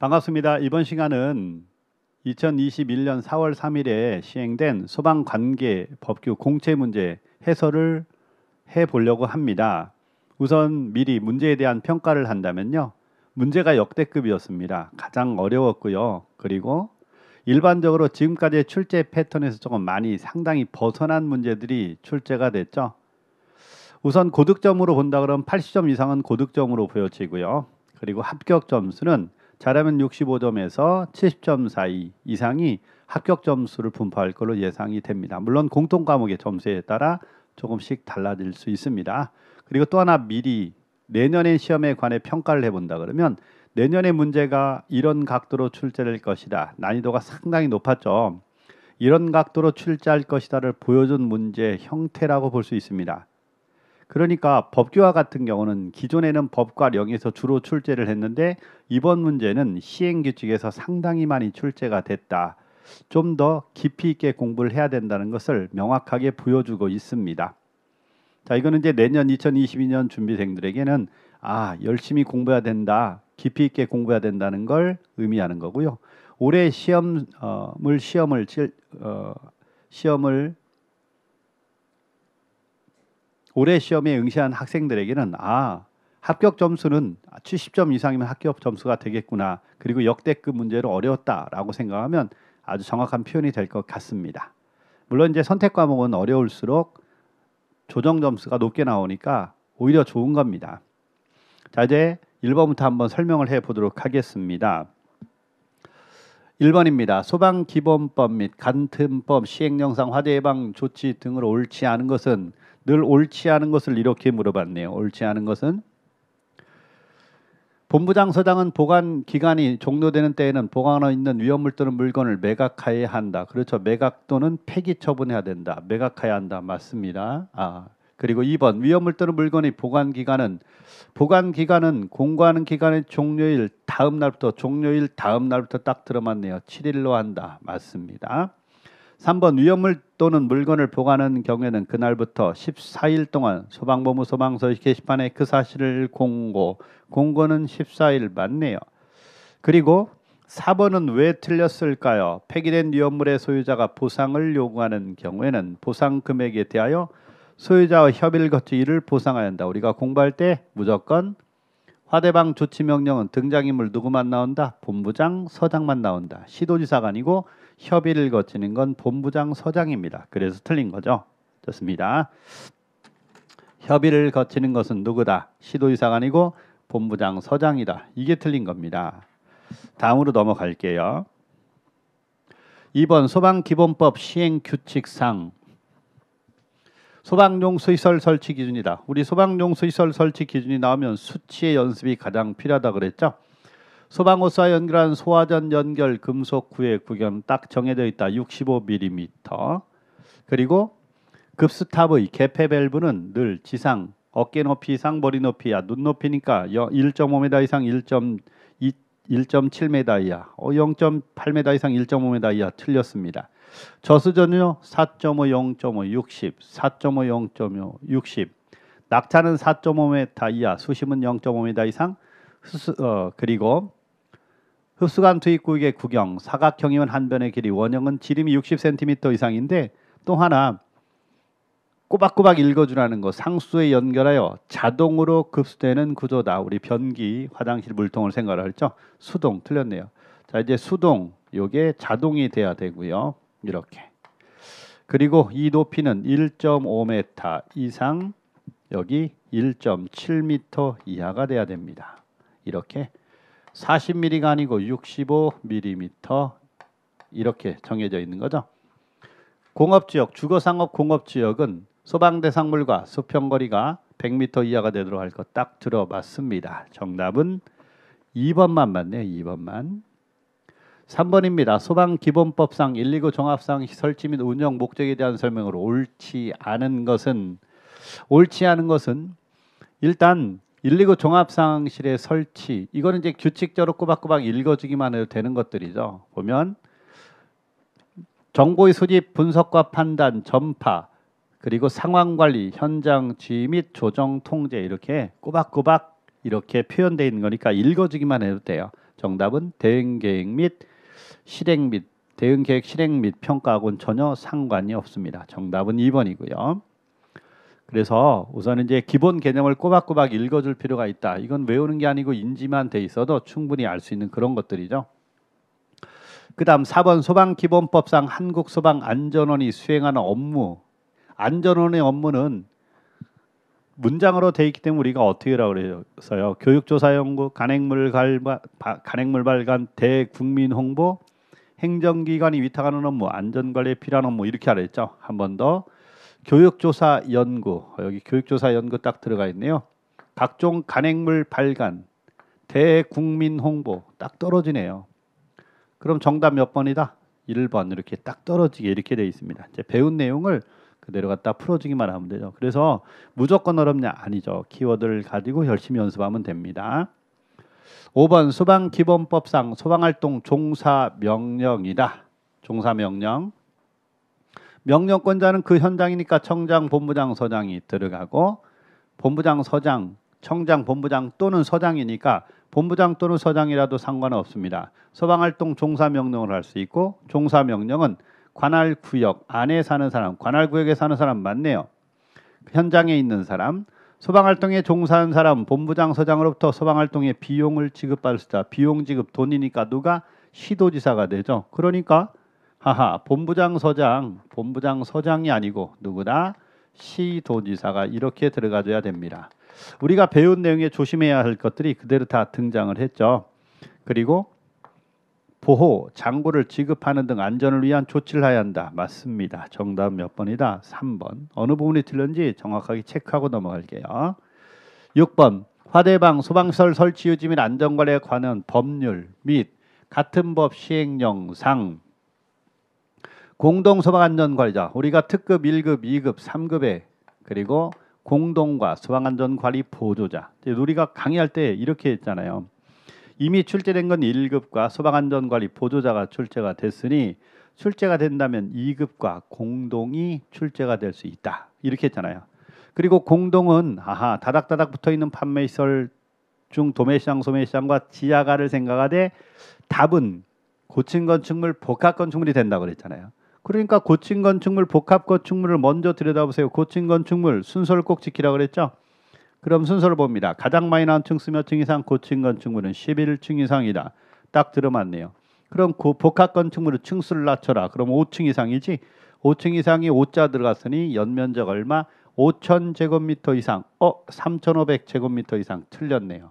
반갑습니다. 이번 시간은 2021년 4월 3일에 시행된 소방관계법규 공채 문제 해설을 해보려고 합니다. 우선 미리 문제에 대한 평가를 한다면요. 문제가 역대급이었습니다. 가장 어려웠고요. 그리고 일반적으로 지금까지의 출제 패턴에서 조금 많이 상당히 벗어난 문제들이 출제가 됐죠. 우선 고득점으로 본다 그러면 80점 이상은 고득점으로 보여지고요. 그리고 합격 점수는 잘하면 65점에서 70점 사이 이상이 합격 점수를 분포할 것으로 예상이 됩니다. 물론 공통 과목의 점수에 따라 조금씩 달라질 수 있습니다. 그리고 또 하나 미리 내년의 시험에 관해 평가를 해본다 그러면 내년의 문제가 이런 각도로 출제될 것이다. 난이도가 상당히 높았죠. 이런 각도로 출제할 것이다를 보여준 문제 형태라고 볼 수 있습니다. 그러니까 법규와 같은 경우는 기존에는 법과 령에서 주로 출제를 했는데 이번 문제는 시행규칙에서 상당히 많이 출제가 됐다. 좀 더 깊이 있게 공부를 해야 된다는 것을 명확하게 보여주고 있습니다. 자, 이거는 이제 내년 2022년 준비생들에게는 열심히 공부해야 된다. 깊이 있게 공부해야 된다는 걸 의미하는 거고요. 올해 올해 시험에 응시한 학생들에게는 합격 점수는 70점 이상이면 합격 점수가 되겠구나. 그리고 역대급 문제로 어려웠다라고 생각하면 아주 정확한 표현이 될 것 같습니다. 물론 이제 선택 과목은 어려울수록 조정 점수가 높게 나오니까 오히려 좋은 겁니다. 자, 이제 1번부터 한번 설명을 해보도록 하겠습니다. 1번입니다. 소방기본법 및 간틈법 시행령상 화재 예방 조치 등으로 옳지 않은 것은 늘 옳지 않은 것을 이렇게 물어봤네요. 옳지 않은 것은 본부장 서장은 보관 기간이 종료되는 때에는 보관하여 있는 위험물 또는 물건을 매각해야 한다. 그렇죠. 매각 또는 폐기 처분해야 된다. 매각해야 한다. 맞습니다. 그리고 2번 위험물 또는 물건의 보관 기간은 공고하는 기간의 종료일 다음 날부터 딱 들어맞네요. 7일로 한다. 맞습니다. 3번 위험물 또는 물건을 보관하는 경우에는 그날부터 14일 동안 소방본부 소방서 게시판에 그 사실을 공고는 14일 맞네요. 그리고 4번은 왜 틀렸을까요? 폐기된 위험물의 소유자가 보상을 요구하는 경우에는 보상 금액에 대하여 소유자와 협의를 거쳐 이를 보상해야 한다. 우리가 공부할 때 무조건 화재방 조치 명령은 등장인물 누구만 나온다? 본부장, 서장만 나온다. 시도지사가 아니고 협의를 거치는 건 본부장, 서장입니다. 그래서 틀린 거죠. 좋습니다. 협의를 거치는 것은 누구다? 시도지사가 아니고 본부장, 서장이다. 이게 틀린 겁니다. 다음으로 넘어갈게요. 2번 소방기본법 시행규칙상 소방용 시설 설치 기준이다. 우리 소방용 시설 설치 기준이 나오면 수치의 연습이 가장 필요하다 그랬죠. 소방호스와 연결한 소화전 연결 금속 구의 구경 딱 정해져 있다. 65mm. 그리고 급스탑의 개폐 밸브는 늘 지상 어깨 높이 이상 머리 높이야. 눈 높이니까 1.5m 이상 1.7m 이하 0.8m 이상 1.5m 이하 틀렸습니다. 저수전은요 4.5, 0.5, 60, 4.5, 0.5, 60. 낙차는 4.5m 이하, 수심은 0.5m 이상. 그리고 흡수관 투입구역의 구경, 사각형이면 한 변의 길이, 원형은 지름이 60cm 이상인데 또 하나 꼬박꼬박 읽어주라는 거. 상수에 연결하여 자동으로 급수되는 구조다. 우리 변기, 화장실 물통을 생각을 했죠. 수동 틀렸네요. 자, 이제 수동 요게 자동이 돼야 되고요. 이렇게. 그리고 이 높이는 1.5m 이상 여기 1.7m 이하가 돼야 됩니다. 이렇게 40mm가 아니고 65mm 이렇게 정해져 있는 거죠. 공업지역, 주거상업 공업지역은 소방대상물과 수평거리가 100m 이하가 되도록 할 것 딱 들어봤습니다. 정답은 2번만 맞네요. 2번만. 3번입니다. 소방기본법상 119 종합상 설치 및 운영 목적에 대한 설명으로 옳지 않은 것은 일단 119 종합상실의 설치 이거는 이제 규칙적으로 꼬박꼬박 읽어주기만 해도 되는 것들이죠. 보면 정보의 수집, 분석과 판단, 전파 그리고 상황관리, 현장 지휘 및 조정 통제 이렇게 꼬박꼬박 이렇게 표현되어 있는 거니까 읽어주기만 해도 돼요. 정답은 대응계획 및 실행 및 대응계획 실행 및 평가하고는 전혀 상관이 없습니다. 정답은 2번이고요. 그래서 우선 이제 기본 개념을 꼬박꼬박 읽어줄 필요가 있다. 이건 외우는 게 아니고 인지만 돼 있어도 충분히 알 수 있는 그런 것들이죠. 그 다음 4번 소방기본법상 한국소방안전원이 수행하는 업무. 안전원의 업무는 문장으로 돼 있기 때문에 우리가 어떻게 하라고 그래서요. 교육조사연구, 간행물 발간, 대국민 홍보, 행정기관이 위탁하는 업무, 안전관리에 필요한 업무 이렇게 하라 했죠. 한 번 더. 교육조사 연구, 여기 교육조사 연구 딱 들어가 있네요. 각종 간행물 발간, 대국민 홍보 딱 떨어지네요. 그럼 정답 몇 번이다? 1번 이렇게 딱 떨어지게 이렇게 되어 있습니다. 이제 배운 내용을 그대로 갖다 풀어주기만 하면 되죠. 그래서 무조건 어렵냐? 아니죠. 키워드를 가지고 열심히 연습하면 됩니다. 5번 소방기본법상 소방활동 종사명령이다. 종사명령. 명령권자는 그 현장이니까 청장, 본부장, 서장이 들어가고 본부장, 서장, 청장, 본부장 또는 서장이니까 본부장 또는 서장이라도 상관없습니다. 소방활동 종사명령을 할 수 있고 종사명령은 관할구역 안에 사는 사람, 관할구역에 사는 사람 맞네요. 현장에 있는 사람, 소방활동에 종사한 사람, 본부장, 서장으로부터 소방활동에 비용을 지급받을 수 있다. 비용 지급 돈이니까 누가? 시도지사가 되죠. 그러니까 본부장, 서장이 아니고 누구다? 시도지사가 이렇게 들어가줘야 됩니다. 우리가 배운 내용에 조심해야 할 것들이 그대로 다 등장을 했죠. 그리고 보호, 장구를 지급하는 등 안전을 위한 조치를 해야 한다. 맞습니다. 정답 몇 번이다? 3번. 어느 부분이 틀렸는지 정확하게 체크하고 넘어갈게요. 6번. 화재방, 소방시설 설치 유지 및 안전관리에 관한 법률 및 같은 법 시행령상 공동소방안전관리자, 우리가 특급 1급, 2급, 3급에 그리고 공동과 소방안전관리 보조자, 우리가 강의할 때 이렇게 했잖아요. 이미 출제된 건 1급과 소방안전관리 보조자가 출제가 됐으니 출제가 된다면 2급과 공동이 출제가 될 수 있다. 이렇게 했잖아요. 그리고 공동은 다닥다닥 붙어있는 판매시설 중 도매시장, 소매시장과 지하가를 생각하되 답은 고층 건축물, 복합 건축물이 된다고 그랬잖아요. 그러니까 고층 건축물, 복합 건축물을 먼저 들여다보세요. 고층 건축물 순서를 꼭 지키라고 그랬죠. 그럼 순서를 봅니다. 가장 많이 나온 층수 몇 층 이상? 고층 건축물은 11층 이상이다. 딱 들어맞네요. 그럼 복합 건축물은 층수를 낮춰라. 그럼 5층 이상이지. 5층 이상이 5자 들어갔으니 연면적 얼마? 5,000제곱미터 이상. 3,500제곱미터 이상. 틀렸네요.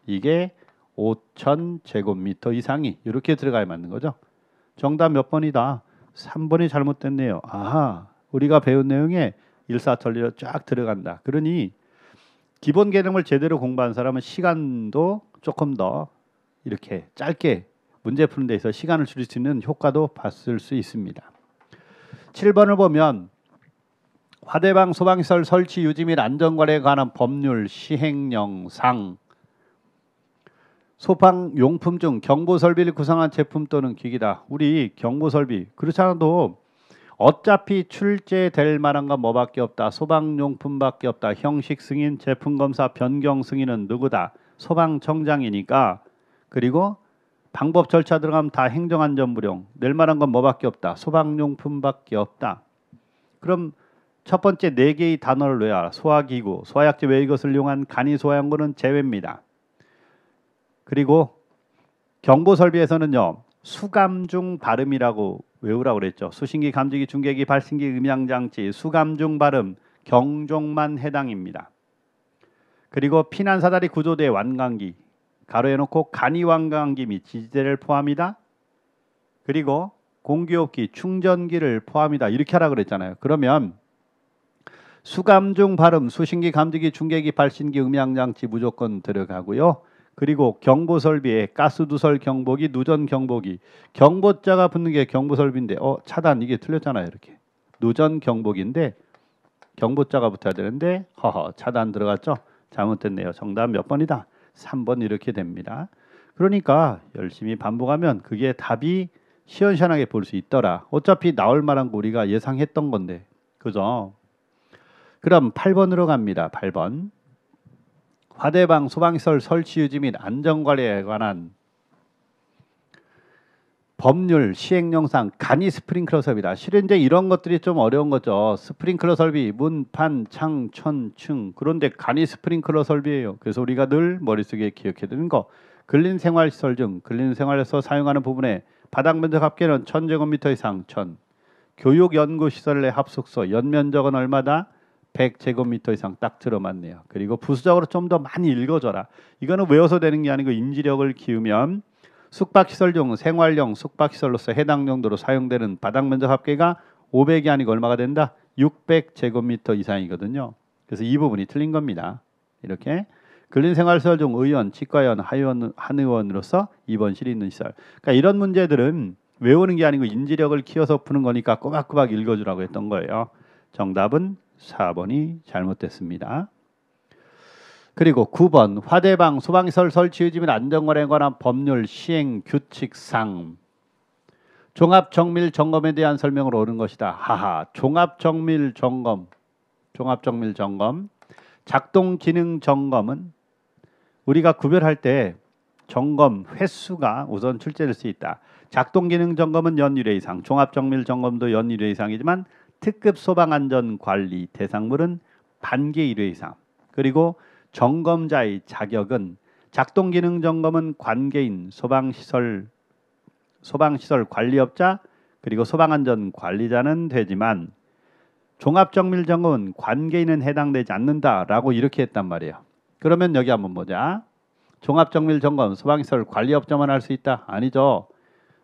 이게 5,000제곱미터 이상이 이렇게 들어가야 맞는 거죠. 정답 몇 번이다? 3번이 잘못됐네요. 우리가 배운 내용에 일사천리로 쫙 들어간다. 그러니 기본 개념을 제대로 공부한 사람은 시간도 조금 더 이렇게 짧게 문제 푸는 데 있어 시간을 줄일 수 있는 효과도 봤을 수 있습니다. 7번을 보면 화재방 소방시설 설치 유지 및 안전관리에 관한 법률 시행령상 소방용품 중 경보설비를 구성한 제품 또는 기기다. 우리 경보설비 그렇지 않아도 어차피 출제될 만한 건 뭐밖에 없다. 소방용품밖에 없다. 형식 승인, 제품검사 변경 승인은 누구다? 소방청장이니까. 그리고 방법 절차 들어가면 다 행정안전부령. 낼 만한 건 뭐밖에 없다. 소방용품밖에 없다. 그럼 첫 번째 4개의 단어를 외워라. 소화기구, 소화약제 외 이것을 이용한 간이소화연구는 제외입니다. 그리고 경보설비에서는요. 수감중 발음이라고 외우라고 그랬죠. 수신기, 감지기, 중계기, 발신기, 음향장치, 수감중 발음, 경종만 해당입니다. 그리고 피난사다리 구조대 완강기, 가로해 놓고 간이완강기 및 지지대를 포함이다. 그리고 공기호흡기, 충전기를 포함이다. 이렇게 하라고 그랬잖아요. 그러면 수감중 발음, 수신기, 감지기, 중계기, 발신기, 음향장치 무조건 들어가고요. 그리고 경보설비에 가스두설 경보기, 누전 경보기, 경보자가 붙는 게 경보설비인데 차단 이게 틀렸잖아요. 이렇게 누전 경보기인데 경보자가 붙어야 되는데 차단 들어갔죠. 잘못됐네요. 정답 몇 번이다? 3번 이렇게 됩니다. 그러니까 열심히 반복하면 그게 답이 시원시원하게 볼 수 있더라. 어차피 나올 만한 거 우리가 예상했던 건데 그죠? 그럼 8번으로 갑니다. 8번 화재방 소방시설 설치 유지 및 안전관리에 관한 법률, 시행령상 간이 스프링클러 설비다. 실은 이제 이런 것들이 좀 어려운 거죠. 스프링클러 설비, 문, 판, 창, 천, 층. 그런데 간이 스프링클러 설비예요. 그래서 우리가 늘 머릿속에 기억해야 되는 거. 근린생활시설 중 근린생활에서 사용하는 부분에 바닥 면적 합계는 1000제곱미터 이상 1000. 교육연구시설 내 합숙소 연면적은 얼마다? 100제곱미터 이상 딱 들어맞네요. 그리고 부수적으로 좀 더 많이 읽어줘라. 이거는 외워서 되는 게 아니고 인지력을 키우면 숙박시설 중 생활용 숙박시설로서 해당 용도로 사용되는 바닥 면적 합계가 500이 아니고 얼마가 된다? 600제곱미터 이상이거든요. 그래서 이 부분이 틀린 겁니다. 이렇게 근린생활시설 중 의원, 치과의원, 한의원으로서 입원실이 있는 시설. 그러니까 이런 문제들은 외우는 게 아니고 인지력을 키워서 푸는 거니까 꼬박꼬박 읽어주라고 했던 거예요. 정답은 4번이 잘못됐습니다. 그리고 9번 화재방 소방시설 설치 유지 및 안전관리에 관한 법률 시행 규칙상 종합정밀 점검에 대한 설명을 옳은 것이다. 하하. 종합정밀 점검 작동 기능 점검은 우리가 구별할 때 점검 횟수가 우선 출제될 수 있다. 작동 기능 점검은 연 1회 이상, 종합정밀 점검도 연 1회 이상이지만 특급 소방안전관리 대상물은 반개 1회 이상. 그리고 점검자의 자격은 작동 기능 점검은 관계인 소방시설 관리업자 그리고 소방안전 관리자는 되지만 종합정밀 점검은 관계인은 해당되지 않는다라고 이렇게 했단 말이에요. 그러면 여기 한번 보자. 종합정밀 점검 소방시설 관리업자만 할 수 있다? 아니죠.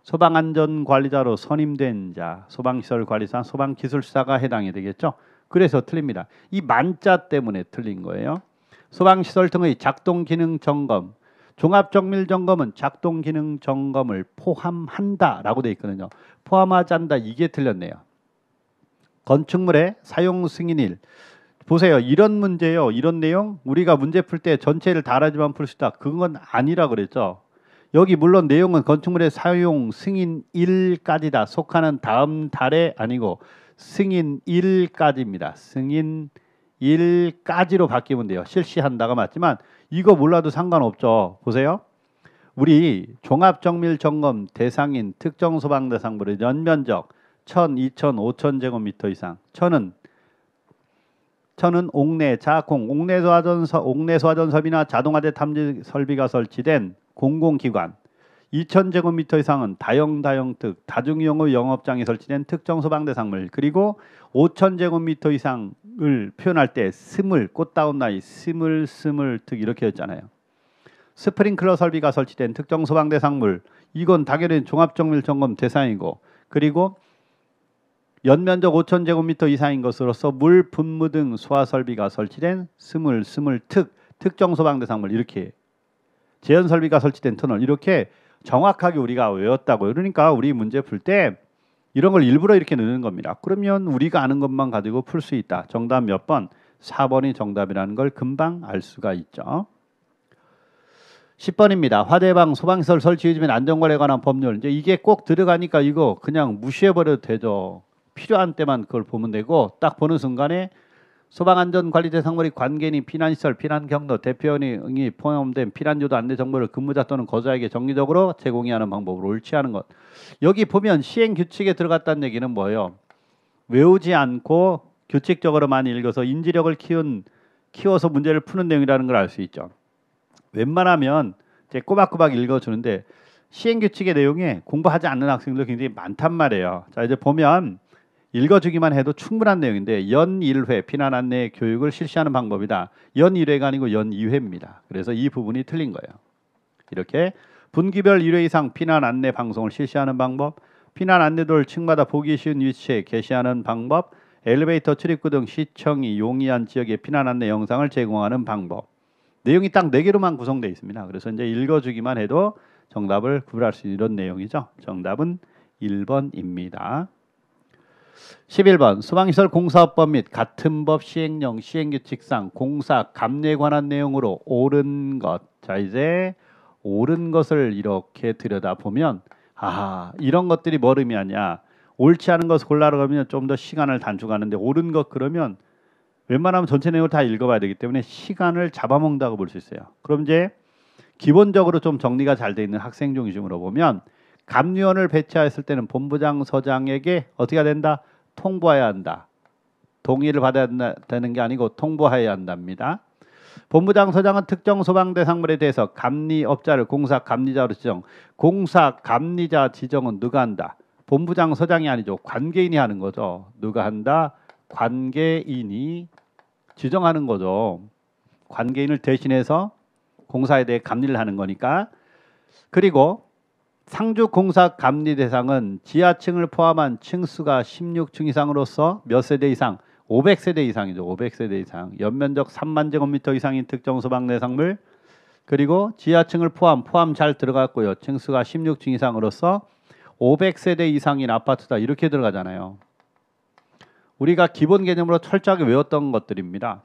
소방안전관리자로 선임된 자, 소방시설 관리사, 소방기술사가 해당이 되겠죠. 그래서 틀립니다. 이 만자 때문에 틀린 거예요. 소방시설 등의 작동기능 점검, 종합정밀 점검은 작동기능 점검을 포함한다라고 되어 있거든요. 포함하지 않는다 이게 틀렸네요. 건축물의 사용 승인일. 보세요. 이런 문제요. 이런 내용 우리가 문제 풀 때 전체를 다 알아야지만 풀 수 있다. 그건 아니라 그랬죠. 여기 물론 내용은 건축물의 사용 승인일까지다. 속하는 다음 달에 아니고 승인일까지입니다. 승인일까지로 바뀌면 돼요. 실시한다가 맞지만 이거 몰라도 상관없죠. 보세요. 우리 종합정밀점검 대상인 특정 소방대상물의 연면적 1000, 2000, 5000제곱미터 이상. 1000은 옥내, 자공, 옥내소화전섭이나 자동화재 탐지 설비가 설치된 공공기관. 2000제곱미터 이상은 다영특, 다중이용의 영업장이 설치된 특정 소방대상물. 그리고 5000제곱미터 이상을 표현할 때 스물, 꽃다운 나이, 스물특 이렇게 했잖아요. 스프링클러 설비가 설치된 특정 소방대상물. 이건 당연히 종합정밀점검 대상이고 그리고 연면적 5000제곱미터 이상인 것으로서 물, 분무 등 소화 설비가 설치된 스물특, 특정 소방대상물 이렇게 제연 설비가 설치된 터널 이렇게 정확하게 우리가 외웠다고요. 그러니까 우리 문제 풀 때 이런 걸 일부러 이렇게 넣는 겁니다. 그러면 우리가 아는 것만 가지고 풀 수 있다. 정답 몇 번? 4번이 정답이라는 걸 금방 알 수가 있죠. 10번입니다. 화재방 소방시설 설치 유지 및 안전관리에 관한 법률. 이제 이게 꼭 들어가니까 이거 그냥 무시해버려도 되죠. 필요한 때만 그걸 보면 되고 딱 보는 순간에 소방안전관리 대상물이 관계인이 피난시설, 피난경로, 대피원이 포함된 피난요도 안내 정보를 근무자 또는 거주자에게 정기적으로 제공해야 하는 방법으로 옳지 않은 것. 여기 보면 시행규칙에 들어갔다는 얘기는 뭐예요? 외우지 않고 규칙적으로 많이 읽어서 인지력을 키워서 문제를 푸는 내용이라는 걸 알 수 있죠. 웬만하면 이제 꼬박꼬박 읽어주는데 시행규칙의 내용에 공부하지 않는 학생들 굉장히 많단 말이에요. 자 이제 보면 읽어주기만 해도 충분한 내용인데 연 1회 피난 안내 교육을 실시하는 방법이다. 연 1회가 아니고 연 2회입니다. 그래서 이 부분이 틀린 거예요. 이렇게 분기별 1회 이상 피난 안내 방송을 실시하는 방법, 피난 안내도를 층마다 보기 쉬운 위치에 게시하는 방법, 엘리베이터 출입구 등 시청이 용이한 지역의 피난 안내 영상을 제공하는 방법. 내용이 딱 4개로만 구성되어 있습니다. 그래서 이제 읽어주기만 해도 정답을 구별할 수 있는 이런 내용이죠. 정답은 1번입니다. 11번 소방시설 공사법 및 같은 법 시행령 시행규칙상 공사 감리에 관한 내용으로 옳은 것. 자 이제 옳은 것을 이렇게 들여다보면 이런 것들이 뭘 의미하냐. 옳지 않은 것을 골라가면 좀 더 시간을 단축하는데 옳은 것 그러면 웬만하면 전체 내용을 다 읽어봐야 되기 때문에 시간을 잡아먹는다고 볼 수 있어요. 그럼 이제 기본적으로 좀 정리가 잘 돼 있는 학생 중심으로 보면 감리원을 배치하였을 때는 본부장 서장에게 어떻게 해야 된다? 통보해야 한다. 동의를 받아야 되는 게 아니고 통보해야 한답니다. 본부장 서장은 특정 소방 대상물에 대해서 감리업자를 공사 감리자로 지정. 공사 감리자 지정은 누가 한다? 본부장 서장이 아니죠. 관계인이 하는 거죠. 누가 한다? 관계인이 지정하는 거죠. 관계인을 대신해서 공사에 대해 감리를 하는 거니까. 그리고 상주 공사 감리 대상은 지하층을 포함한 층수가 16층 이상으로서 몇 세대 이상? 500세대 이상이죠. 500세대 이상. 연면적 3만 제곱미터 이상인 특정 소방 대상물. 그리고 지하층을 포함 잘 들어갔고요. 층수가 16층 이상으로서 500세대 이상인 아파트다. 이렇게 들어가잖아요. 우리가 기본 개념으로 철저하게 외웠던 것들입니다.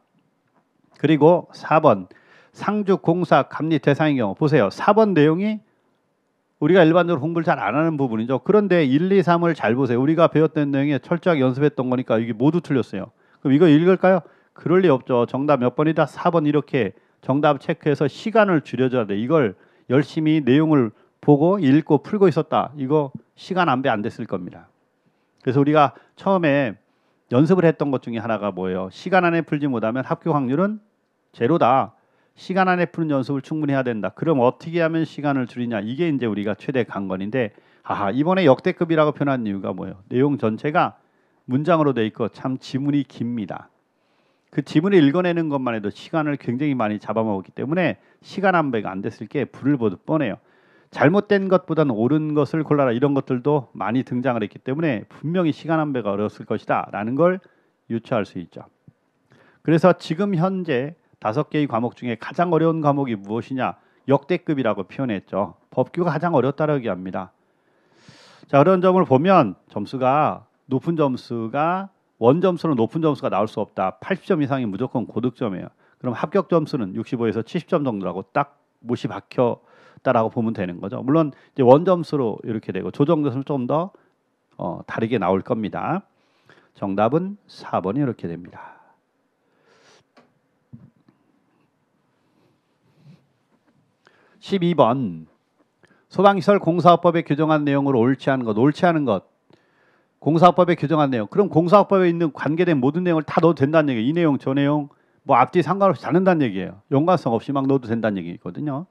그리고 4번 상주 공사 감리 대상의 경우 보세요. 4번 내용이 우리가 일반적으로 공부를 잘 안 하는 부분이죠. 그런데 1, 2, 3을 잘 보세요. 우리가 배웠던 내용에 철저하게 연습했던 거니까 이게 모두 틀렸어요. 그럼 이거 읽을까요? 그럴 리 없죠. 정답 몇 번이다? 4번 이렇게 정답 체크해서 시간을 줄여줘야 돼. 이걸 열심히 내용을 보고 읽고 풀고 있었다. 이거 시간 안배 안 됐을 겁니다. 그래서 우리가 처음에 연습을 했던 것 중에 하나가 뭐예요? 시간 안에 풀지 못하면 합격 확률은 제로다. 시간 안에 푸는 연습을 충분히 해야 된다. 그럼 어떻게 하면 시간을 줄이냐? 이게 이제 우리가 최대 관건인데, 이번에 역대급이라고 표현한 이유가 뭐예요? 내용 전체가 문장으로 돼 있고 참 지문이 깁니다. 그 지문을 읽어내는 것만 해도 시간을 굉장히 많이 잡아먹었기 때문에 시간 안배가 안 됐을 게 불을 보듯 뻔해요. 잘못된 것보다는 옳은 것을 골라라. 이런 것들도 많이 등장을 했기 때문에 분명히 시간 안배가 어려웠을 것이다 라는 걸 유추할 수 있죠. 그래서 지금 현재 5개의 과목 중에 가장 어려운 과목이 무엇이냐? 역대급이라고 표현했죠. 법규가 가장 어렵다고 얘기합니다. 자, 그런 점을 보면 점수가 높은 점수가 원점수는 높은 점수가 나올 수 없다. 80점 이상이 무조건 고득점이에요. 그럼 합격 점수는 65에서 70점 정도라고 딱 못이 박혔다라고 보면 되는 거죠. 물론 이제 원점수로 이렇게 되고 조정 점수는 좀 더 다르게 나올 겁니다. 정답은 4번이 이렇게 됩니다. 12번 소방시설 공사업법에 규정한 내용으로 옳지 않은 것 공사업법에 규정한 내용. 그럼 공사업법에 있는 관계된 모든 내용을 다 넣어도 된다는 얘기예요. 이 내용 저 내용 뭐 앞뒤 상관없이 다 넣는다는 얘기예요. 연관성 없이 막 넣어도 된다는 얘기거든요.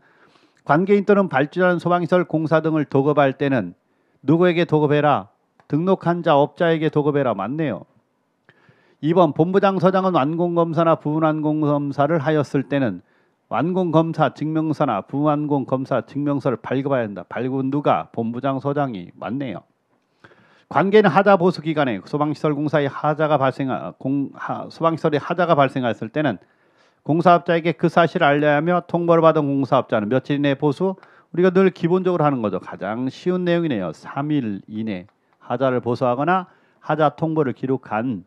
관계인 또는 발주자는 소방시설 공사 등을 도급할 때는 누구에게 도급해라? 등록한 자 업자에게 도급해라. 맞네요. 2번 본부장 서장은 완공검사나 부완공검사를 하였을 때는 완공검사 증명서나 부완공검사 증명서를 발급해야 한다. 발급은 누가? 본부장 서장이. 맞네요. 관계는 하자 보수 기간에 소방시설 공사의 소방시설의 하자가 발생했을 때는 공사업자에게 그 사실을 알려야 하며 통보를 받은 공사업자는 며칠 이내에 보수. 우리가 늘 기본적으로 하는 거죠. 가장 쉬운 내용이네요. 3일 이내 하자를 보수하거나 하자 통보를 기록한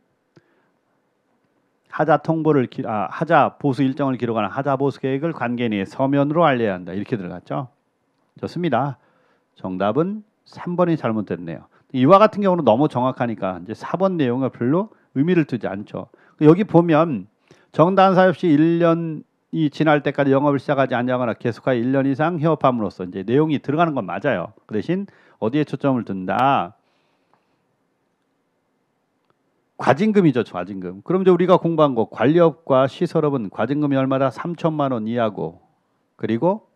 하자 보수 일정을 기록하는 하자 보수 계획을 관계인에게 서면으로 알려야 한다. 이렇게 들어갔죠. 좋습니다. 정답은 3번이 잘못됐네요. 이와 같은 경우는 너무 정확하니까 이제 4번 내용을 별로 의미를 두지 않죠. 여기 보면 정당 사유 없이 1년이 지날 때까지 영업을 시작하지 않냐거나 계속하여 1년 이상 휴업함으로써 이제 내용이 들어가는 건 맞아요. 그 대신 어디에 초점을 둔다? 과징금이죠. 과징금. 그럼 이제 우리가 공부한 거 관리업과 시설업은 과징금이 얼마다? 3천만 원 이하고, 그리고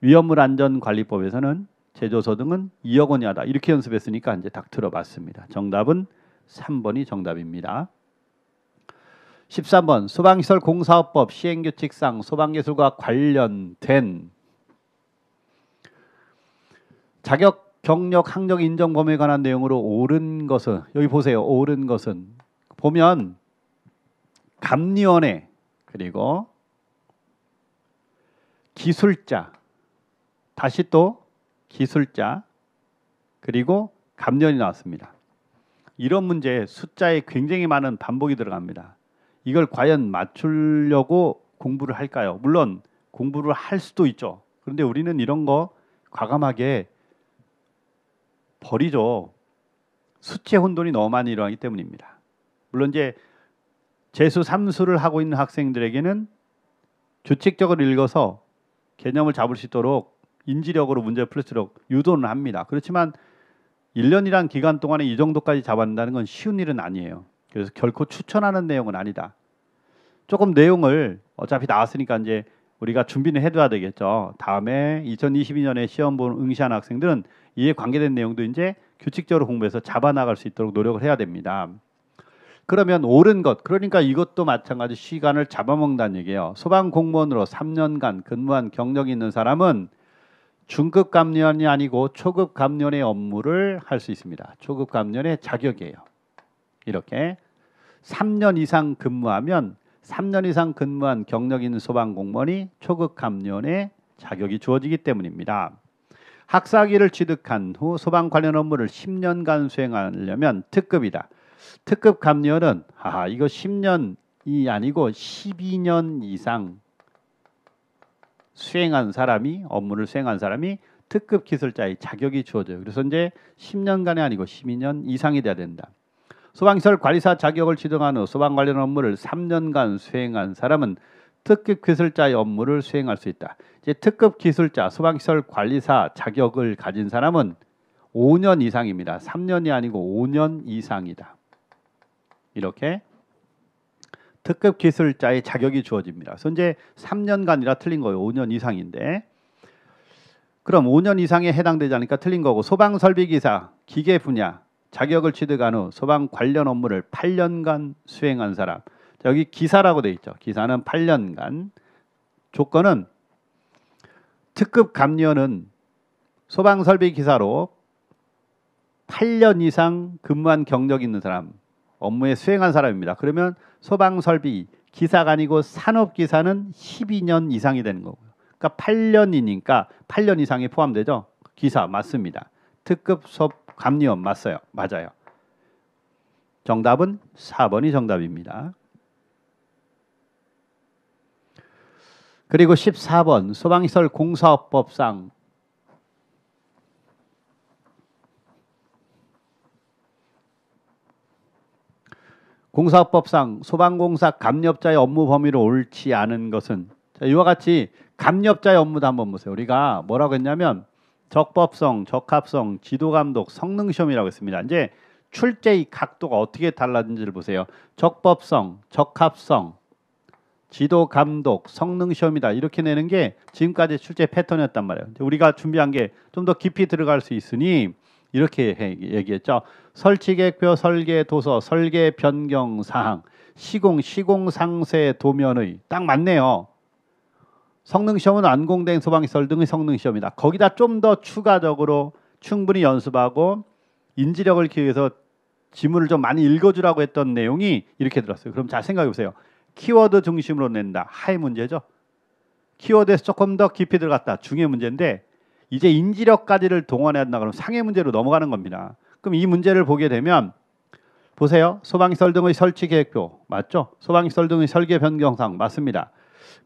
위험물 안전관리법에서는 제조소 등은 2억 원 이하다. 이렇게 연습했으니까 이제 딱 들어봤습니다. 정답은 3번이 정답입니다. 13번 소방시설 공사업법 시행규칙상 소방기술과 관련된 자격, 경력, 학력 인정 범위에 관한 내용으로 옳은 것은, 여기 보세요. 옳은 것은 보면 감리원회, 그리고 기술자, 다시 또 기술자, 그리고 감리원이 나왔습니다. 이런 문제에 숫자에 굉장히 많은 반복이 들어갑니다. 이걸 과연 맞추려고 공부를 할까요? 물론 공부를 할 수도 있죠. 그런데 우리는 이런 거 과감하게 버리죠. 수치의 혼돈이 너무 많이 일어나기 때문입니다. 물론 이제 재수 3수를 하고 있는 학생들에게는 규칙적으로 읽어서 개념을 잡을 수 있도록 인지력으로 문제 풀수록 유도는 합니다. 그렇지만 1년이란 기간 동안에 이 정도까지 잡아낸다는 건 쉬운 일은 아니에요. 그래서 결코 추천하는 내용은 아니다. 조금 내용을 어차피 나왔으니까 이제 우리가 준비는 해둬야 되겠죠. 다음에 2022년에 시험 본 응시하는 학생들은 이에 관계된 내용도 이제 규칙적으로 공부해서 잡아나갈 수 있도록 노력을 해야 됩니다. 그러면 옳은 것, 그러니까 이것도 마찬가지 시간을 잡아먹는다는 얘기예요. 소방공무원으로 3년간 근무한 경력이 있는 사람은 중급 감면이 아니고 초급 감면의 업무를 할 수 있습니다. 초급 감면의 자격이에요. 이렇게 3년 이상 근무하면 3년 이상 근무한 경력 있는 소방공무원이 초급 감면의 자격이 주어지기 때문입니다. 학사학위를 취득한 후 소방 관련 업무를 10년간 수행하려면 특급이다. 특급 감면은 이거 10년이 아니고 12년 이상 수행한 사람이 업무를 수행한 사람이 특급 기술자의 자격이 주어져요. 그래서 이제 10년간이 아니고 12년 이상이 돼야 된다. 소방시설 관리사 자격을 취득한 후 소방 관련 업무를 3년간 수행한 사람은 특급 기술자의 업무를 수행할 수 있다. 이제 특급 기술자, 소방시설 관리사 자격을 가진 사람은 5년 이상입니다. 3년이 아니고 5년 이상이다. 이렇게 특급 기술자의 자격이 주어집니다. 그래서 이제 3년간이라 틀린 거예요. 5년 이상인데. 그럼 5년 이상에 해당되지 않으니까 틀린 거고, 소방설비기사, 기계 분야 자격을 취득한 후 소방 관련 업무를 8년간 수행한 사람. 자, 여기 기사라고 돼 있죠. 기사는 8년간. 조건은 특급 감면은 소방설비기사로 8년 이상 근무한 경력 있는 사람, 업무에 수행한 사람입니다. 그러면 소방설비 기사가 아니고 산업기사는 12년 이상이 되는 거고요. 그러니까 8년이니까 8년 이상이 포함되죠. 기사 맞습니다. 특급 감리원 맞아요. 정답은 4번이 정답입니다. 그리고 14번 소방시설 공사업법상 소방공사 감렵자의 업무 범위로 옳지 않은 것은, 자, 이와 같이 감렵자의 업무도 한번 보세요. 우리가 뭐라고 했냐면 적법성, 적합성, 지도감독, 성능시험이라고 했습니다. 이제 출제의 각도가 어떻게 달라진지를 보세요. 적법성, 적합성, 지도감독, 성능시험이다. 이렇게 내는 게 지금까지 출제 패턴이었단 말이에요. 우리가 준비한 게 좀 더 깊이 들어갈 수 있으니 이렇게 얘기했죠. 설치계획표, 설계 도서, 설계 변경 사항, 시공 상세 도면의, 딱 맞네요. 성능시험은 완공된 소방시설 등의 성능시험이다. 거기다 좀 더 추가적으로 충분히 연습하고 인지력을 키우기 위해서 지문을 좀 많이 읽어주라고 했던 내용이 이렇게 들었어요. 그럼 잘 생각해 보세요. 키워드 중심으로 낸다. 하의 문제죠. 키워드에서 조금 더 깊이 들어갔다. 중의 문제인데 이제 인지력까지를 동원해야 한다. 그러면 상해 문제로 넘어가는 겁니다. 그럼 이 문제를 보게 되면 보세요. 소방시설 등의 설치 계획표 맞죠? 소방시설 등의 설계 변경사항 맞습니다.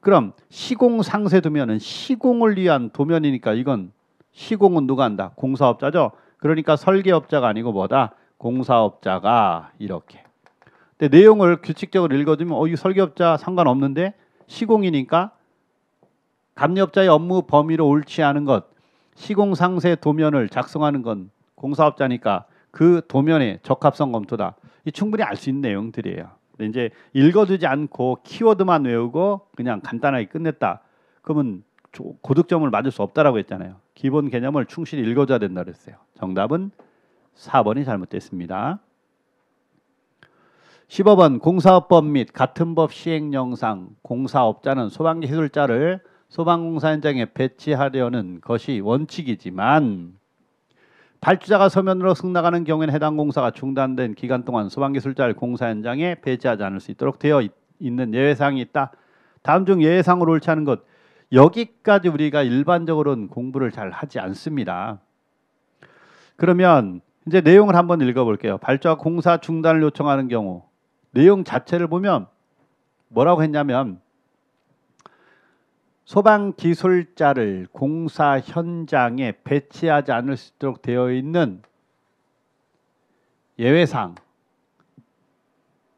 그럼 시공 상세 도면은 시공을 위한 도면이니까 이건 시공은 누가 한다? 공사업자죠. 그러니까 설계업자가 아니고 뭐다? 공사업자가 이렇게. 근데 내용을 규칙적으로 읽어주면 이 설계업자 상관없는데 시공이니까 감리업자의 업무 범위로 옳지 않은 것, 시공 상세 도면을 작성하는 건 공사업자니까 그 도면의 적합성 검토다. 이 충분히 알 수 있는 내용들이에요. 근데 이제 읽어주지 않고 키워드만 외우고 그냥 간단하게 끝냈다. 그러면 고득점을 맞을 수 없다라고 했잖아요. 기본 개념을 충실히 읽어줘야 된다 그랬어요. 정답은 4번이 잘못됐습니다. 15번 공사업법 및 같은 법 시행령상 공사업자는 소방기술자를 소방공사 현장에 배치하려는 것이 원칙이지만 발주자가 서면으로 승낙하는 경우에는 해당 공사가 중단된 기간 동안 소방기술자를 공사 현장에 배치하지 않을 수 있도록 되어 있는 예외사항이 있다. 다음 중 예외사항으로 옳지 않은 것. 여기까지 우리가 일반적으로는 공부를 잘 하지 않습니다. 그러면 이제 내용을 한번 읽어볼게요. 발주자가 공사 중단을 요청하는 경우 내용 자체를 보면 뭐라고 했냐면 소방기술자를 공사 현장에 배치하지 않을 수 있도록 되어 있는 예외사항.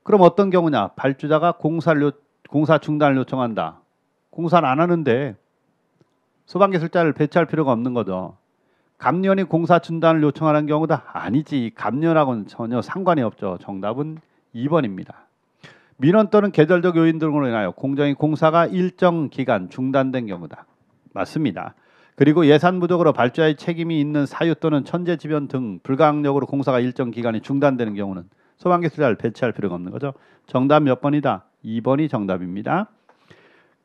그럼 어떤 경우냐? 발주자가 공사 중단을 요청한다. 공사를 안 하는데 소방기술자를 배치할 필요가 없는 거죠. 감면이 공사 중단을 요청하는 경우도 아니지. 감면하고는 전혀 상관이 없죠. 정답은 2번입니다. 민원 또는 계절적 요인 등으로 인하여 공정위 공사가 일정 기간 중단된 경우다. 맞습니다. 그리고 예산 부족으로 발주자의 책임이 있는 사유 또는 천재지변 등 불가항력으로 공사가 일정 기간이 중단되는 경우는 소방기술자를 배치할 필요가 없는 거죠. 정답 몇 번이다? 2번이 정답입니다.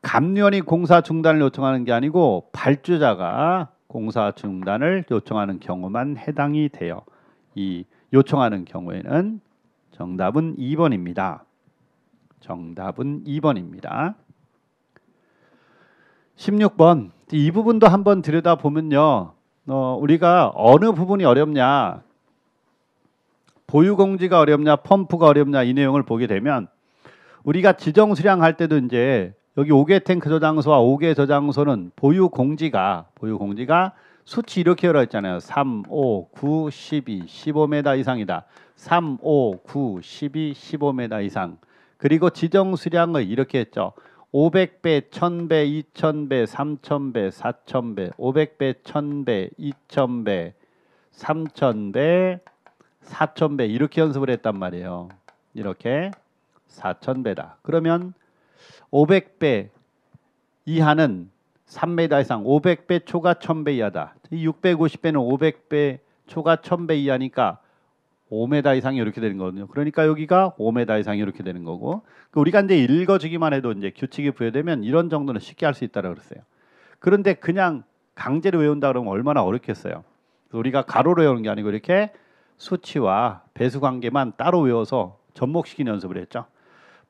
감면이 공사 중단을 요청하는 게 아니고 발주자가 공사 중단을 요청하는 경우만 해당이 돼요. 이 요청하는 경우에는 정답은 2번입니다. 정답은 2번입니다. 16번 이 부분도 한번 들여다보면요. 우리가 어느 부분이 어렵냐, 보유공지가 어렵냐, 펌프가 어렵냐 이 내용을 보게 되면 우리가 지정 수량할 때도 이제 여기 5개 탱크 저장소와 5개 저장소는 보유공지가 수치 이렇게 열어 있잖아요. 3, 5, 9, 12, 15m 이상이다. 3, 5, 9, 12, 15m 이상. 그리고 지정 수량을 이렇게 했죠. 500배, 1000배, 2000배, 3000배, 4000배, 500배, 1000배, 2000배, 3000배, 4000배 이렇게 연습을 했단 말이에요. 이렇게 4000배다. 그러면 500배 이하는 3m 이상, 500배 초과 1000배 이하다. 650배는 500배 초과 1000배 이하니까 5m 이상이 이렇게 되는 거거든요. 그러니까 여기가 5m 이상이 이렇게 되는 거고, 우리가 이제 읽어주기만 해도 이제 규칙이 부여되면 이런 정도는 쉽게 할 수 있다고 그랬어요. 그런데 그냥 강제로 외운다 그러면 얼마나 어렵겠어요. 우리가 가로로 외우는 게 아니고 이렇게 수치와 배수 관계만 따로 외워서 접목시키는 연습을 했죠.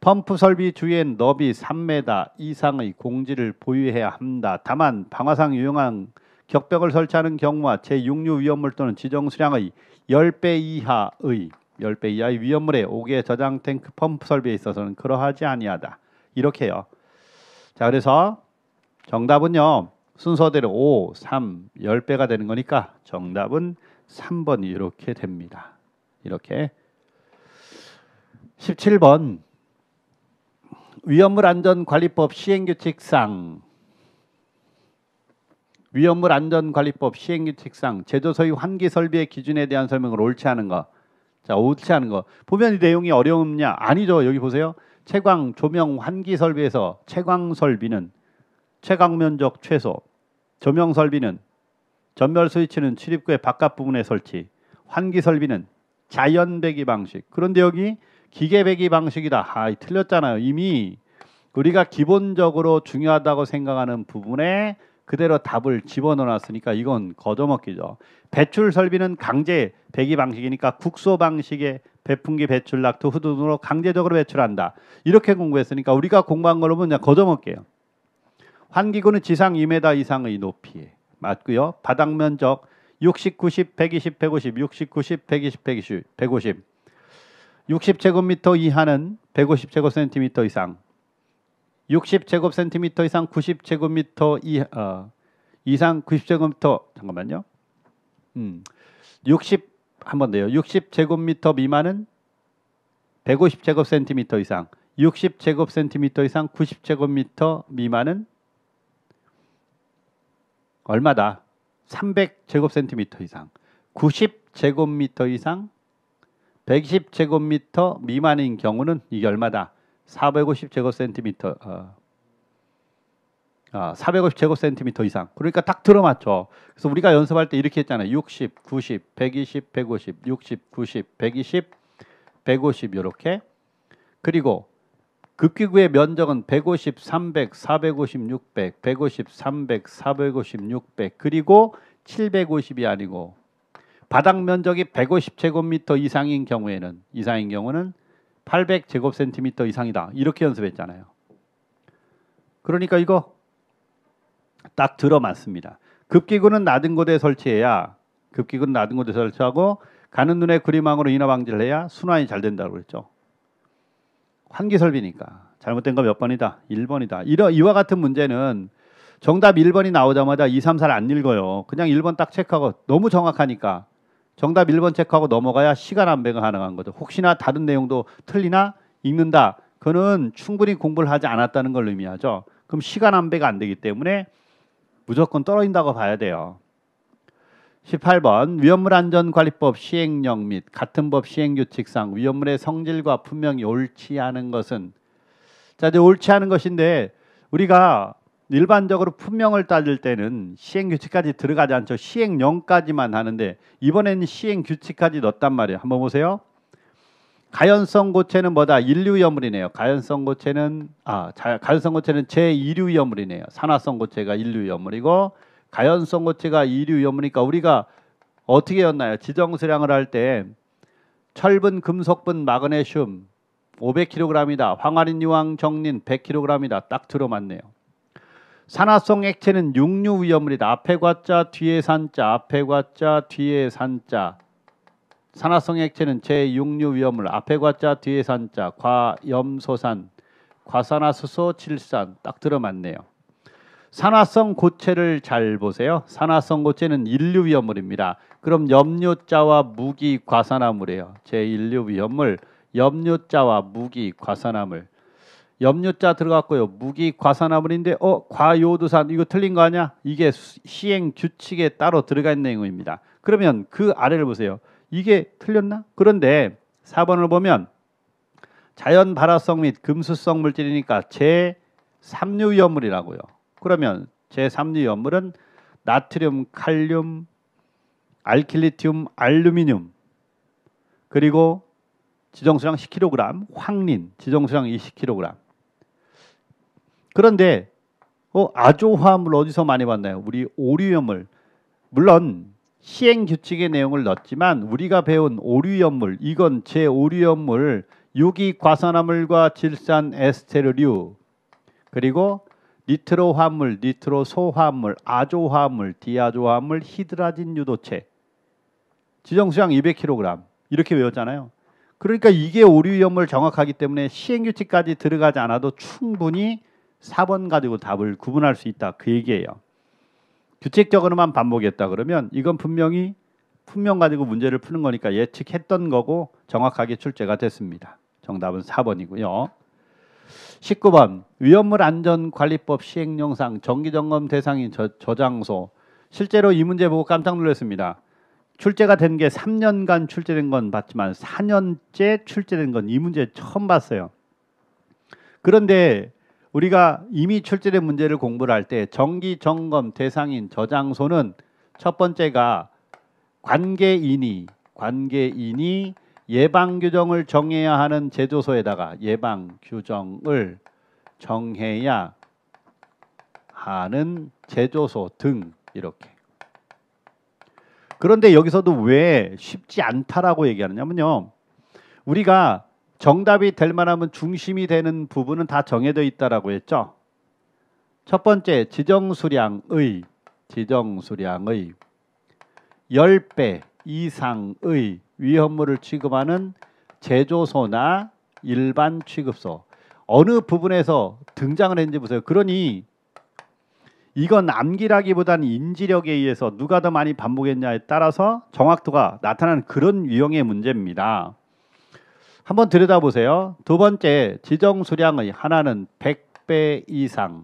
펌프 설비 주위엔 너비 3m 이상의 공지를 보유해야 한다. 다만 방화상 유용한 격벽을 설치하는 경우와 제6류 위험물 또는 지정 수량의 10배 이하의 위험물에 5개 저장 탱크 펌프 설비에 있어서는 그러하지 아니하다. 이렇게요. 자, 그래서 정답은요. 순서대로 5, 3, 10배가 되는 거니까 정답은 3번이 이렇게 됩니다. 이렇게. 17번 위험물 안전관리법 시행규칙상 제조소의 환기 설비의 기준에 대한 설명을 옳지 않은 거. 자, 옳지 않은 거. 보면 이 내용이 어려웠냐? 아니죠. 여기 보세요. 채광, 조명, 환기 설비에서 채광 설비는 채광 면적 최소, 조명 설비는 전멸 스위치는 출입구의 바깥 부분에 설치, 환기 설비는 자연 배기 방식. 그런데 여기 기계 배기 방식이다. 틀렸잖아요. 이미 우리가 기본적으로 중요하다고 생각하는 부분에 그대로 답을 집어넣어놨으니까 이건 거저먹기죠. 배출 설비는 강제 배기 방식이니까 국소 방식의 배풍기 배출 락트 후드 등으로 강제적으로 배출한다. 이렇게 공부했으니까 우리가 공부한 걸로 보면 그냥 거저먹게요. 환기구는 지상 2m 이상의 높이에 맞고요. 바닥 면적 60, 90, 120, 150, 60, 90, 120, 150, 60제곱미터 이하는 150제곱센티미터 이상, 60제곱센티미터 이상 90제곱미터 이상 90제곱미터 잠깐만요. 60 한 번 더요. 60제곱미터 미만은 150제곱센티미터 이상, 60제곱센티미터 이상 90제곱미터 미만은 얼마다? 300제곱센티미터 이상, 90제곱미터 이상 120제곱미터 미만인 경우는 이게 얼마다? 450제곱센티미터 450제곱센티미터 이상. 그러니까 딱 들어맞죠. 그래서 우리가 연습할 때 이렇게 했잖아요. 60, 90, 120, 150, 60, 90, 120, 150 이렇게. 그리고 급기구의 면적은 150, 300, 450, 600, 150, 300, 450, 600 그리고 750이 아니고 바닥 면적이 150제곱미터 이상인 경우는 800제곱센티미터 이상이다. 이렇게 연습했잖아요. 그러니까 이거 딱 들어맞습니다. 급기구는 낮은 곳에 설치해야 설치하고 가는 눈의 구리망으로 인화 방지를 해야 순환이 잘 된다고 그랬죠. 환기 설비니까. 잘못된 거 몇 번이다? 1번이다. 이와 같은 문제는 정답 1번이 나오자마자 2, 3, 4를 안 읽어요. 그냥 1번 딱 체크하고 너무 정확하니까 정답 1번 체크하고 넘어가야 시간 안배가 가능한 거죠. 혹시나 다른 내용도 틀리나 읽는다. 그거는 충분히 공부를 하지 않았다는 걸 의미하죠. 그럼 시간 안배가 안 되기 때문에 무조건 떨어진다고 봐야 돼요. 18번 위험물안전관리법 시행령 및 같은 법 시행규칙상 위험물의 성질과 분명히 옳지 않은 것은, 자, 이제 옳지 않은 것인데 우리가 일반적으로 품명을 따질 때는 시행규칙까지 들어가지 않죠. 시행령까지만 하는데 이번에는 시행규칙까지 넣었단 말이에요. 한번 보세요. 가연성 고체는 뭐다? 인류위험물이네요. 가연성 고체는 제1류위험물이네요. 산화성 고체가 1류위험물이고 가연성 고체가 2류위험물이니까 우리가 어떻게 였나요? 지정수량을 할 때 철분, 금속분, 마그네슘 500kg이다. 황화린, 유황, 정린 100kg이다. 딱 들어맞네요. 산화성 액체는 6류위험물이다. 앞에 과자, 뒤에 산자, 앞에 과자, 뒤에 산자. 산화성 액체는 제6류위험물, 앞에 과자, 뒤에 산자, 과염소산, 과산화수소, 질산. 딱 들어맞네요. 산화성 고체를 잘 보세요. 산화성 고체는 1류위험물입니다. 그럼 염료자와 무기, 과산화물이에요. 제1류위험물, 염료자와 무기, 과산화물. 염료자 들어갔고요. 무기, 과산화물인데 과요두산 이거 틀린 거 아니야? 이게 시행 규칙에 따로 들어가 있는 내용입니다. 그러면 그 아래를 보세요. 이게 틀렸나? 그런데 4번을 보면 자연 발화성 및 금수성 물질이니까 제3류 위험물이라고요. 그러면 제3류 위험물은 나트륨, 칼륨, 알킬리튬, 알루미늄, 그리고 지정수량 10kg, 황린, 지정수량 20kg. 그런데 아조화합물 어디서 많이 봤나요? 우리 오류염물. 물론 시행규칙의 내용을 넣었지만 우리가 배운 오류염물, 이건 제5류염물, 유기과산화물과 질산 에스테르류, 그리고 니트로화합물, 니트로소화합물, 아조화합물, 디아조화합물, 히드라진 유도체, 지정수량 200kg 이렇게 외웠잖아요. 그러니까 이게 오류염물 정확하기 때문에 시행규칙까지 들어가지 않아도 충분히 4번 가지고 답을 구분할 수 있다, 그 얘기예요. 규칙적으로만 반복했다 그러면 이건 분명히 품명 가지고 문제를 푸는 거니까 예측했던 거고 정확하게 출제가 됐습니다. 정답은 4번이고요. 19번 위험물 안전관리법 시행령상 정기점검 대상인 저장소. 실제로 이 문제 보고 깜짝 놀랐습니다. 출제가 된 게 3년간 출제된 건 봤지만 4년째 출제된 건 이 문제 처음 봤어요. 그런데 우리가 이미 출제된 문제를 공부를 할 때 정기 점검 대상인 저장소는 첫 번째가 관계인이 예방 규정을 정해야 하는 제조소에다가 예방 규정을 정해야 하는 제조소 등 이렇게. 그런데 여기서도 왜 쉽지 않다라고 얘기하느냐면요. 우리가 정답이 될 만하면 중심이 되는 부분은 다 정해져 있다라고 했죠. 첫 번째 지정수량의 10배 이상의 위험물을 취급하는 제조소나 일반 취급소. 어느 부분에서 등장을 했는지 보세요. 그러니 이건 암기라기보다는 인지력에 의해서 누가 더 많이 반복했냐에 따라서 정확도가 나타나는 그런 유형의 문제입니다. 한번 들여다보세요. 두 번째 지정수량의 하나는 100배 이상,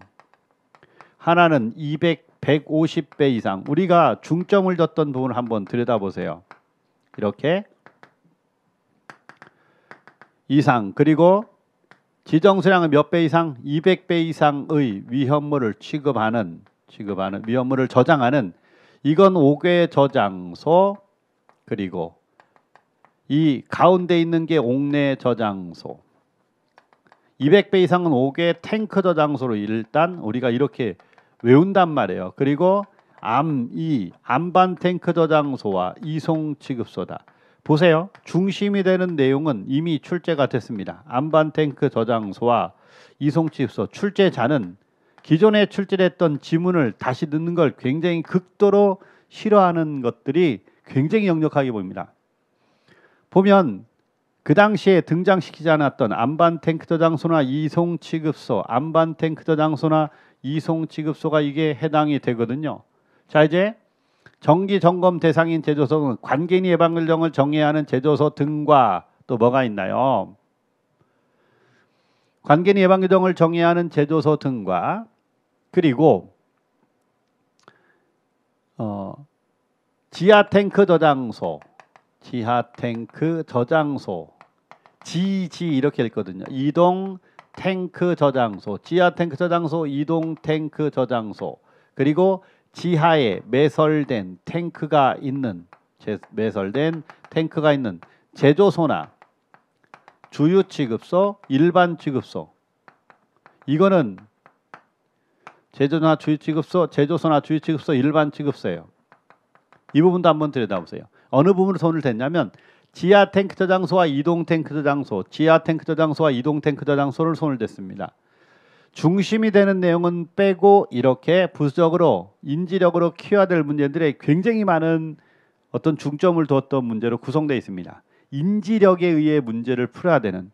하나는 150배 이상. 우리가 중점을 뒀던 부분을 한번 들여다보세요. 이렇게 이상, 그리고 지정수량의 몇 배 이상? 200배 이상의 위험물을 취급하는 위험물을 저장하는, 이건 5개 저장소, 그리고 이 가운데 있는 게 옥내 저장소. 200배 이상은 5개 탱크 저장소로 일단 우리가 이렇게 외운단 말이에요. 그리고 안반 탱크 저장소와 이송 취급소다. 보세요. 중심이 되는 내용은 이미 출제가 됐습니다. 안반 탱크 저장소와 이송 취급소. 출제자는 기존에 출제됐던 지문을 다시 넣는 걸 굉장히 극도로 싫어하는 것들이 굉장히 역력하게 보입니다. 보면 그 당시에 등장시키지 않았던 안반 탱크 저장소나 이송 취급소, 안반 탱크 저장소나 이송 취급소가 이게 해당이 되거든요. 자, 이제 정기 점검 대상인 제조소는 관계인 예방 규정을 정해야 하는 제조소 등과 또 뭐가 있나요? 관계인 예방 규정을 정해야 하는 제조소 등과, 그리고 지하 탱크 저장소, 지지 이렇게 읽거든요. 이동 탱크 저장소, 지하 탱크 저장소, 이동 탱크 저장소. 그리고 지하에 매설된 탱크가 있는 제조소나 주유 취급소, 일반 취급소. 이거는 제조소나 주유 취급소, 일반 취급소예요. 이 부분도 한번 들여다보세요. 어느 부분으로 손을 댔냐면 지하 탱크 저장소와 이동 탱크 저장소, 지하 탱크 저장소와 이동 탱크 저장소를 손을 댔습니다. 중심이 되는 내용은 빼고 이렇게 부수적으로 인지력으로 키워야 될 문제들에 굉장히 많은 어떤 중점을 두었던 문제로 구성되어 있습니다. 인지력에 의해 문제를 풀어야 되는,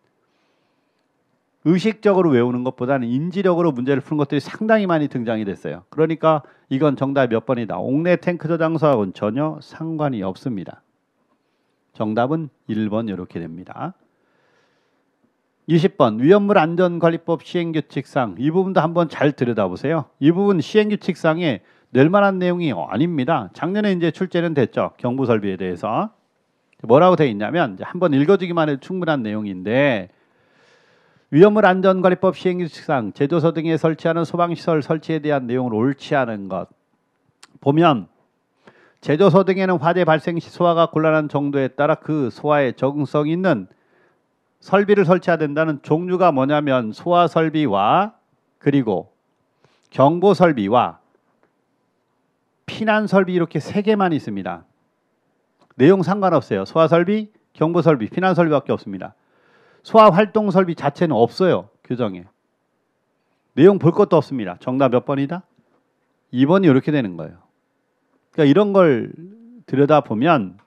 의식적으로 외우는 것보다는 인지력으로 문제를 푸는 것들이 상당히 많이 등장이 됐어요. 그러니까 이건 정답 몇 번이다. 옥내 탱크 저장소하고는 전혀 상관이 없습니다. 정답은 1번 이렇게 됩니다. 20번 위험물 안전관리법 시행규칙상. 이 부분도 한번 잘 들여다보세요. 이 부분 시행규칙상에 낼 만한 내용이 아닙니다. 작년에 이제 출제는 됐죠. 경부설비에 대해서. 뭐라고 되어 있냐면 이제 한번 읽어주기만 해도 충분한 내용인데, 위험물 안전관리법 시행규칙상 제조소 등에 설치하는 소방시설 설치에 대한 내용을 옳지 않은 것 보면, 제조소 등에는 화재 발생 시 소화가 곤란한 정도에 따라 그 소화에 적응성 있는 설비를 설치해야 된다는 종류가 뭐냐면 소화 설비와 그리고 경보 설비와 피난 설비 이렇게 세 개만 있습니다. 내용 상관없어요. 소화 설비, 경보 설비, 피난 설비밖에 없습니다. 소화 활동 설비 자체는 없어요. 규정에. 내용 볼 것도 없습니다. 정답 몇 번이다? 2번이 이렇게 되는 거예요. 그러니까 이런 걸 들여다보면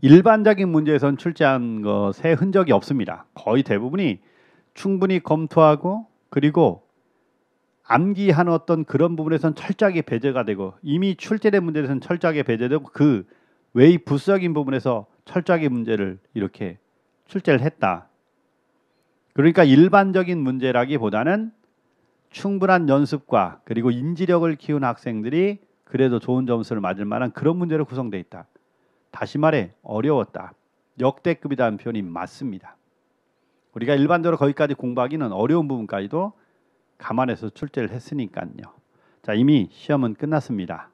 일반적인 문제에서는 출제한 것에 흔적이 없습니다. 거의 대부분이 충분히 검토하고 그리고 암기한 어떤 그런 부분에서는 철저하게 배제가 되고, 이미 출제된 문제에서는 철저하게 배제되고, 그 외의 부수적인 부분에서 철저하게 문제를 이렇게 출제를 했다. 그러니까 일반적인 문제라기보다는 충분한 연습과 그리고 인지력을 키운 학생들이 그래도 좋은 점수를 맞을 만한 그런 문제로 구성되어 있다. 다시 말해 어려웠다. 역대급이라는 표현이 맞습니다. 우리가 일반적으로 거기까지 공부하기는 어려운 부분까지도 감안해서 출제를 했으니까요. 자, 이미 시험은 끝났습니다.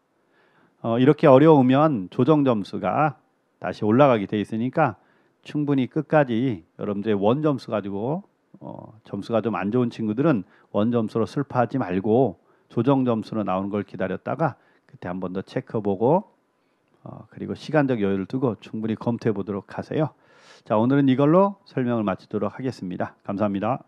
이렇게 어려우면 조정 점수가 다시 올라가게 돼 있으니까 충분히 끝까지 여러분들의 원 점수 가지고 점수가 좀 안 좋은 친구들은 원 점수로 슬퍼하지 말고 조정 점수로 나오는 걸 기다렸다가 그때 한 번 더 체크해보고 그리고 시간적 여유를 두고 충분히 검토해 보도록 하세요. 자, 오늘은 이걸로 설명을 마치도록 하겠습니다. 감사합니다.